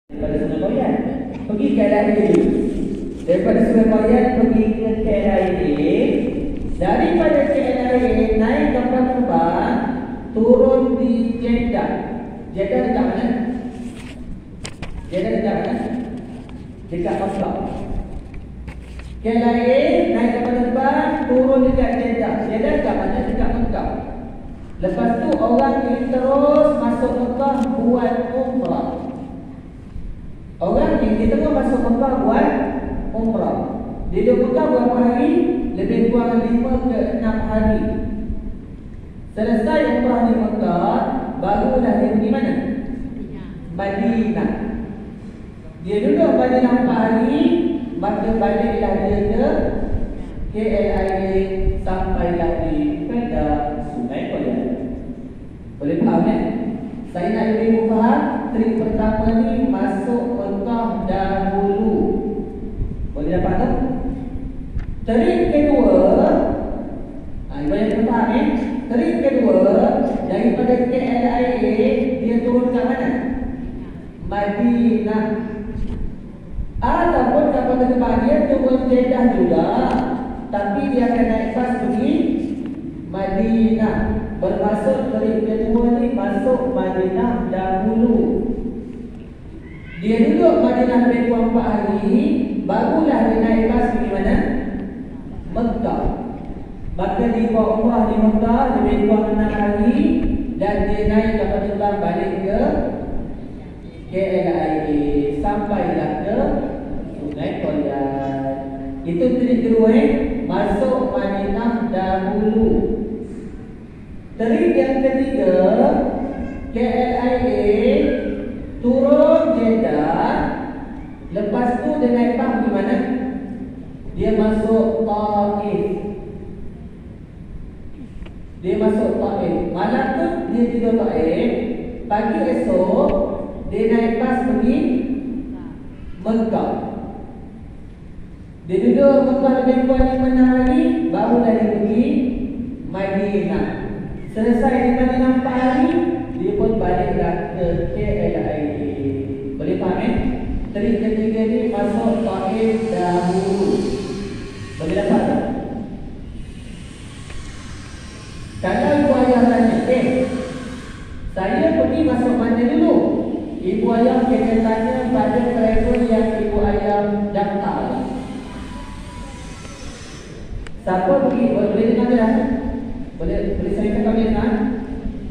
daripada Sungai Koyan pergi ke LIA. Daripada Sungai Koyan pergi ke KLIA. Daripada KLIA naik kapal terbang turun di Jeddah. Jeddah dekat mana? Jeddah dekat mana? Dekat Mekah. KLIA naik kapal terbang turun dekat Jeddah. Jeddah dekat mana? Dekat Mekah. Lepas tu orang ini terus masuk Mekah buat umrah. Orang ni dia tengah masuk Mekah buat umrah. Dia duduk Mekah berapa hari? Lebih kurang 5 ke 6 hari. Selesai umrah di Mekah, barulah dia pergi mana? Madinah. Dia duduk Madinah 4 hari, maka baliklah dia ke KLIA sampailah di Kedah Sungai Koyan. Boleh faham kan? Saya nak lebih faham. Trik pertama ni masuk Mekah dahulu. Boleh dapat tak? Trik kedua, boleh faham Trik kedua, daripada KLIA dia turun ke mana? Madinah. Ataupun kapal terbang dia turun Jeddah juga, tapi dia akan naik bas pergi Madinah. Bermaksud trik kedua ni masuk Madinah dahulu. Dia duduk Madinah lebih kurang 4 hari, barulah dia naik bas pergi mana? Mekah. Maka dia buat umrah di Mekah lebih kurang 6 hari, dan dia naik kapal terbang balik ke KLIA sampailah ke Sungai Koyan. Itu trik kedua, masuk Madinah dahulu. Trik yang ketiga, KLIA turun Jeddah. Lepas tu dia naik bas di mana? Dia masuk Taif. Dia masuk Taif. Malam tu dia tidur Taif. Pagi esok dia naik bas pergi Mekah. Dia duduk Mekah lebih kurang 5 hari, barulah dia pergi Madinah. Selesai di Madinah 4 hari, dia pun baliklah ke KLIA. Boleh faham Trik ketiga ni masuk Taif dahulu. Boleh dapat tak? Kalau ibu ayah tanya, saya pergi masuk mana dulu? Ibu ayah kena tanya pada travel yang ibu ayah daftar. Siapa pergi? Boleh dengar tak? Boleh saya kata boleh dengar?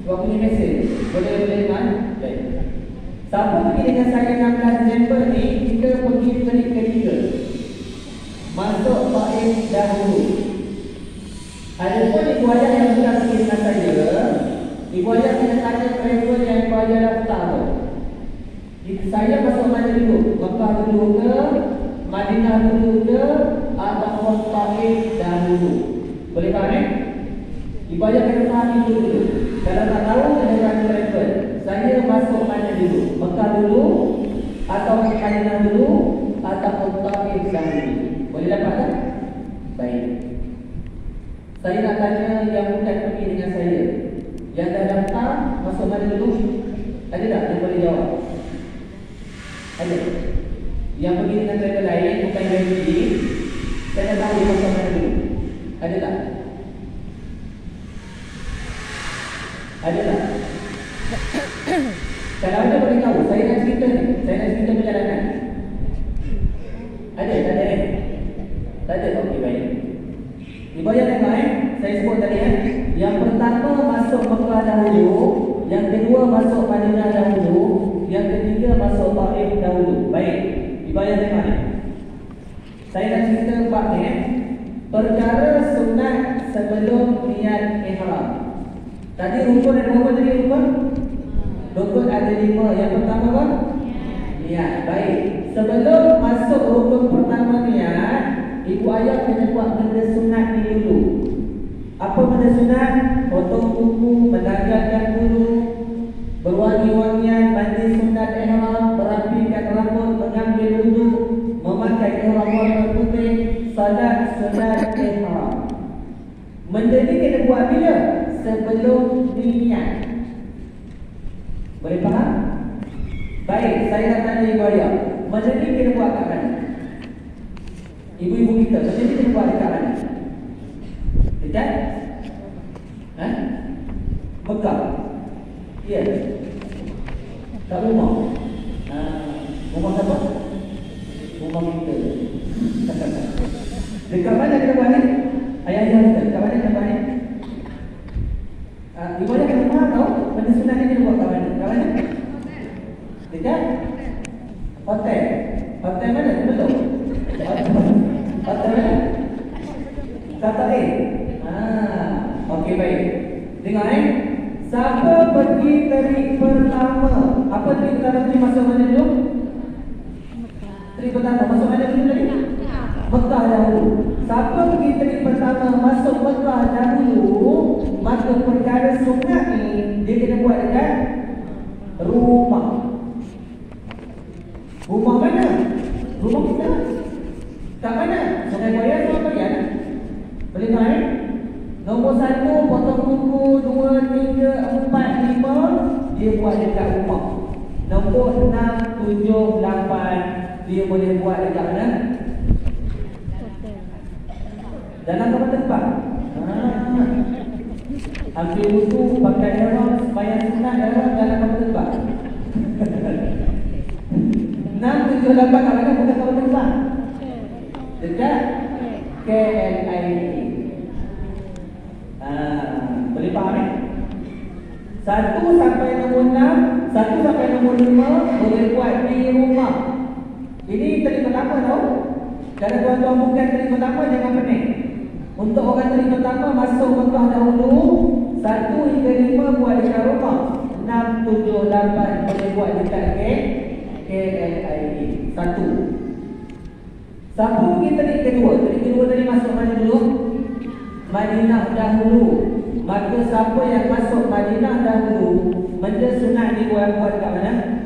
Sebab punya mesej. Boleh dengar? Baik. Siapa pergi dengan saya 16 Disember ni, kita pergi trik ketiga. Masuk Taif dahulu. Ada pun ibu ayah yang sudah pergi dengan saya, ibu ayah kena tanya travel yang ibu ayah daftar. Saya masuk mana dulu? Mekah dulu ke? Madinah dulu ke? Ataupun Taif dahulu? Boleh faham Ibu ayah kena faham itu dulu. Kalau tak tahu, kena tanya travel. Saya masuk mana dulu? Mekah dulu? Atau Madinah dulu? Ataupun Taif dahulu? Boleh dapat tak? Baik. Saya nak tanya yang bukan pergi dengan saya, yang dah daftar, masuk mana dulu? Ada tak yang boleh jawab? Ada. Yang pergi dengan travel lain, bukan yang pergi, saya nak tahu dia masuk mana dulu. Ada tak? Ada tak? Kalau ada boleh tahu, saya nak cerita ni. Saya nak cerita perjalanan. Ada? Tak ada Tak ada? Okey, baik. Ibu ayah tengok saya sebut tadi yang pertama masuk Mekah dahulu, yang kedua masuk Madinah dahulu, yang ketiga masuk Taif dahulu. Baik. Ibu ayah tengok saya nak cerita bab ni perkara sunat sebelum niat ihram. Tadi rukun ada berapa tadi rukun? Rukun ada 5. Yang pertama apa? Niat. Baik. Sebelum masuk rukun pertama niat, ibu ayah kena buat benda sunat ni dulu. Apa benda sunat? Potong kuku, menanggalkan bulu, berwangi-wangian, mandi sunat ihram, merapikan rambut, mengambil wudu, memakai ihram warna putih, salat sunat ihram. Benda ni kena buat bila? Sebelum niat. Boleh faham? Baik, saya nak ada ibu ayah. Macam ni kena buat kat mana? Ibu-ibu kita, macam ni kena buat dekat mana? Dekat? Mekah. Ya. Kat rumah. Rumah siapa? Rumah kita. Dekat mana kena buat ni? Ayah-ayah kita, dekat mana kena buat ni? Ibu ayah kena faham tau, benda sunat ni kena buat kat mana? Kat mana? Dekat? Hotel. Hotel mana? Belum? Hotel mana? Kata okey baik. Tengok siapa pergi trik pertama? Apa trik pertama tadi masuk mana dulu? Trik pertama masuk mana dulu tadi? Mekah dahulu. Siapa pergi trik pertama masuk Mekah dahulu, maka perkara sunat ni dia kena buat dekat rumah. Rumah mana? Rumah kita. Kat mana? Sungai Buaya atau bagian? Boleh tahu Nombor 1, potong kuku, 2, 3, 4, 5 dia buat dekat rumah. Nombor 6, 7, 8 dia boleh buat dekat mana? Dalam tempat tempat. Ambil wudu, pakai ihram, sembahyang sunat dalam tempat tempat. 6, 7, 8 kalau bukan tempat tempat. Dekat KLIA. Boleh faham 1 sampai nombor 6, 1 sampai nombor 5 boleh buat di rumah. Ini trik pertama tau. Kalau tuan-tuan bukan trik pertama, jangan pening. Untuk orang trik pertama masuk Mekah dahulu, 1 hingga 5 buat dekat rumah. 6, 7, 8 boleh buat dekat KLIA. 1. Siapa pergi trik kedua? Trik kedua tadi masuk mana dulu? Madinah dahulu. Maka siapa yang masuk Madinah dahulu, benda sunat ni buat kat mana?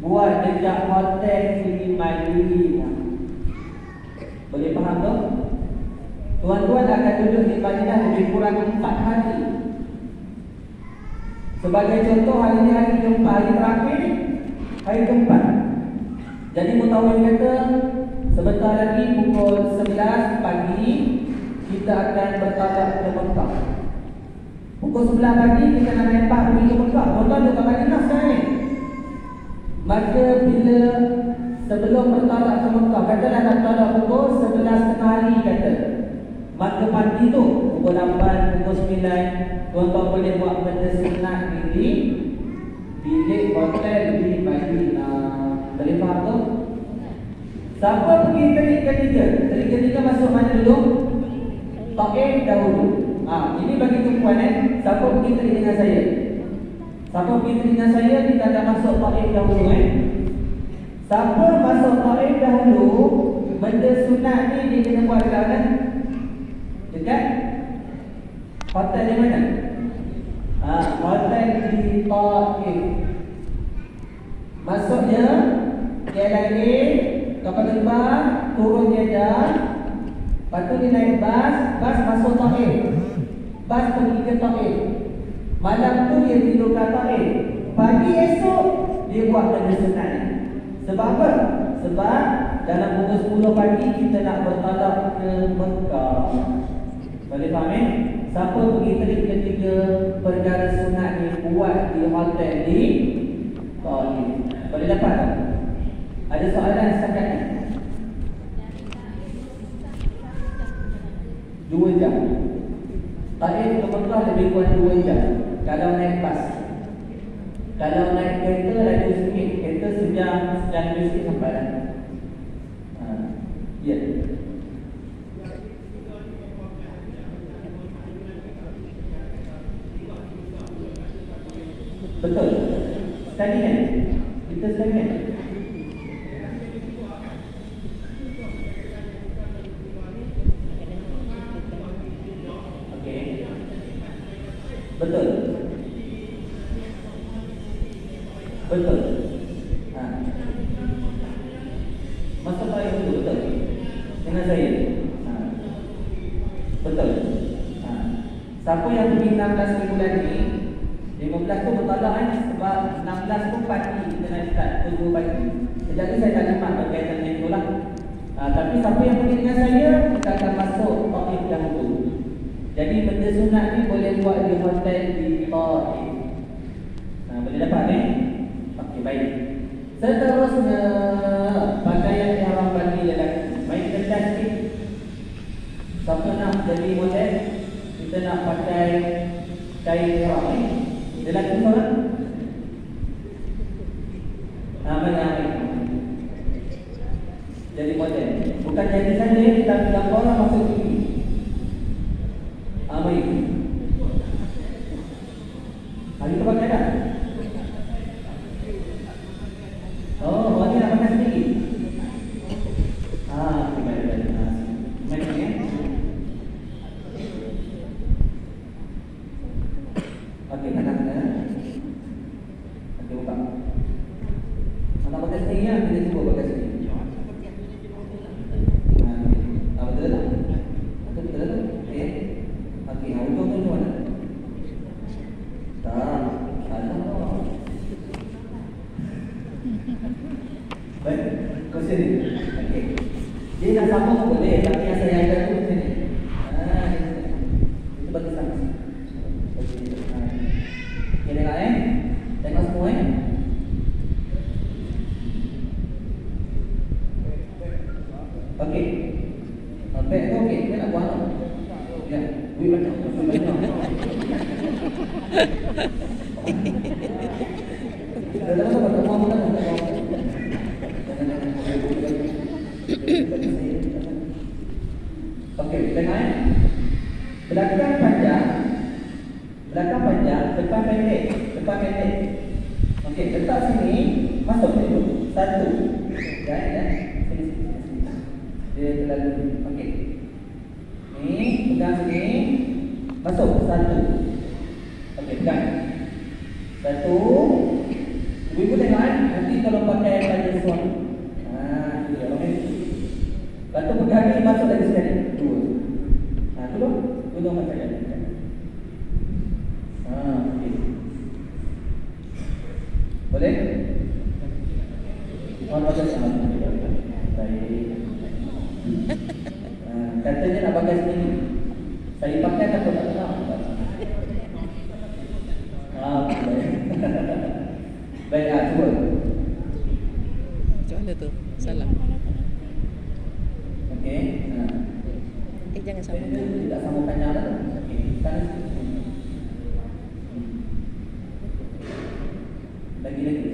Buat dekat hotel di Madinah. Boleh faham tak? Tuan-tuan akan duduk di Madinah lebih kurang 4 hari. Sebagai contoh, hari ni hari keempat, hari terakhir ni hari keempat. Jadi mutawif kata sebentar lagi pukul 11 pagi kita akan bertolak ke Mekah. Pukul 11 pagi kita nak lempar pergi ke Mekah. Tuan-tuan dekat Madinah sekarang ni. Maka bila sebelum bertolak ke Mekah, katalah nak tolak pukul 11 tengah hari kata. Maka pagi tu pukul 8, pukul 9 tuan-tuan boleh buat benda sunat di bilik hotel di Madinah. Boleh faham tu? Siapa pergi trik ketiga? Trik ketiga masuk mana dulu? Taif dahulu. Ini bagi tumpuan siapa pergi trik dengan saya? Siapa pergi trik dengan saya, kita akan masuk Taif dahulu Siapa masuk Taif dahulu, benda sunat ni dia kena buat dekat mana? Dekat hotel di mana? Hotel di Taif. Masuknya KLIA, kapal terbang, turun Jeddah. Lepas tu dia naik bas masuk Taif. Bas pergi ke Taif. Malam tu dia tidur kat Taif. Pagi esok dia buat benda sunat ni. Sebab apa? Sebab dalam pukul 10 pagi kita nak bertolak ke Mekah. Boleh faham Siapa pergi trik ketiga perkara sunat ni buat di hotel di Taif. Boleh dapat tak? Ada soalan setakat ni? 2 jam. Taif ke Mekah lebih kurang 2 jam kalau naik bas. Kalau naik kereta laju sikit. Kereta sejam lebih sikit sampai dah. Ya. Betul. Sekali kan? Kita sekali kan? Okey. Betul. Betul. Masuk Taif dulu, betul. Dengan saya. Betul. Siapa yang pergi 16 bulan ni, 15 tu bertolak kan, sebab 16 tu pagi kita nak start pukul pagi. Sekejap ni saya tak limat berkaitan dengan itu lah. Tapi siapa yang pergi dengan saya, kita akan masuk Taif dahulu. Jadi benda sunat ni boleh buat di hotel di Taif. Boleh dapat ni? Okey, baik. Seterusnya, pakaian ihram bagi lelaki. Baik, kita dah sikit. Siapa nak jadi model, kita nak pakai kain ihram ni. Lelaki seorang? Baik. Jadi model. Bukan jadi saja, kita gambar orang masuk TV. Baik. Hari tu pakai tak? Oh, orang ni nak pakai sendiri. Baik. Baik ni. Okey, kanan. Okey, buka. Mana pakai sendiri ya? Kita cuba pakai sendiri. Betul tak? Betul. Okey, ujung tu mana? Tak, salah. Baik, kau sini. Okey. Dia nak sama pun boleh, tapi yang saya ajar tu sini. Itu bagi sama. Okey, tengok tengok semua Okey. Baik tu okey, dia nak buat apa? Ya, duit banyak. Okey, tengok belakang panjang, depan pendek. Okey, letak sini, masuk dulu. Satu. Ya. Sini. Dia terlalu. Okey. Ni, pegang sini. Masuk. Satu. Okey, pegang. Satu. Ibu tengok nanti kalau pakai pada suami. Itu dia. Okey. Lepas tu pegang ni, masuk lagi sekali. Dua. Dua macam ni. Okey. Boleh? Baik. Katanya nak pakai sendiri. Saya pakai takut tak tahu. Baik, cuba. Macam mana tu? Salah. Okey. Jangan sambungkan. Tidak sambungkannya lah. Okey. Sana. Lagi.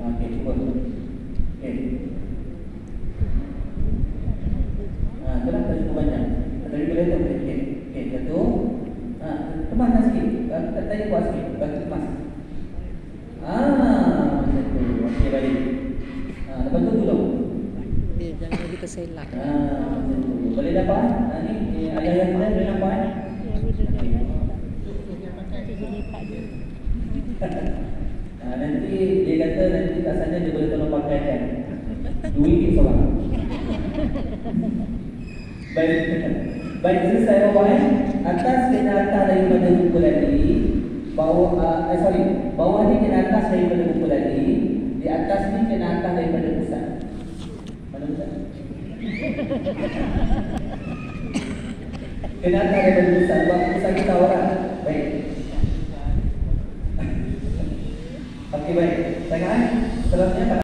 Okey, cuba. Okey. Kenapa tak cukup banyak? Tadi boleh tu. Okey, satu. Kemaskan sikit. Tadi buat sikit. Bagi kemas. Macam tu. Okey, baik. Lepas tu tolong. Jangan jadi terselak. Macam tu. Boleh dapat? Ni ayah yang mana boleh nampak? Nanti dia kata nanti kat sana dia boleh tolong pakaikan. RM2 seorang. Baik, selesai bawah atas kena atas daripada buku tadi. Bawah ni kena atas daripada buku tadi. Di atas ni kena atas daripada pusat. Mana pusat? Kena atas daripada pusat. Sebab pusat kita orang. Baik. Okey, baik. Tengok seterusnya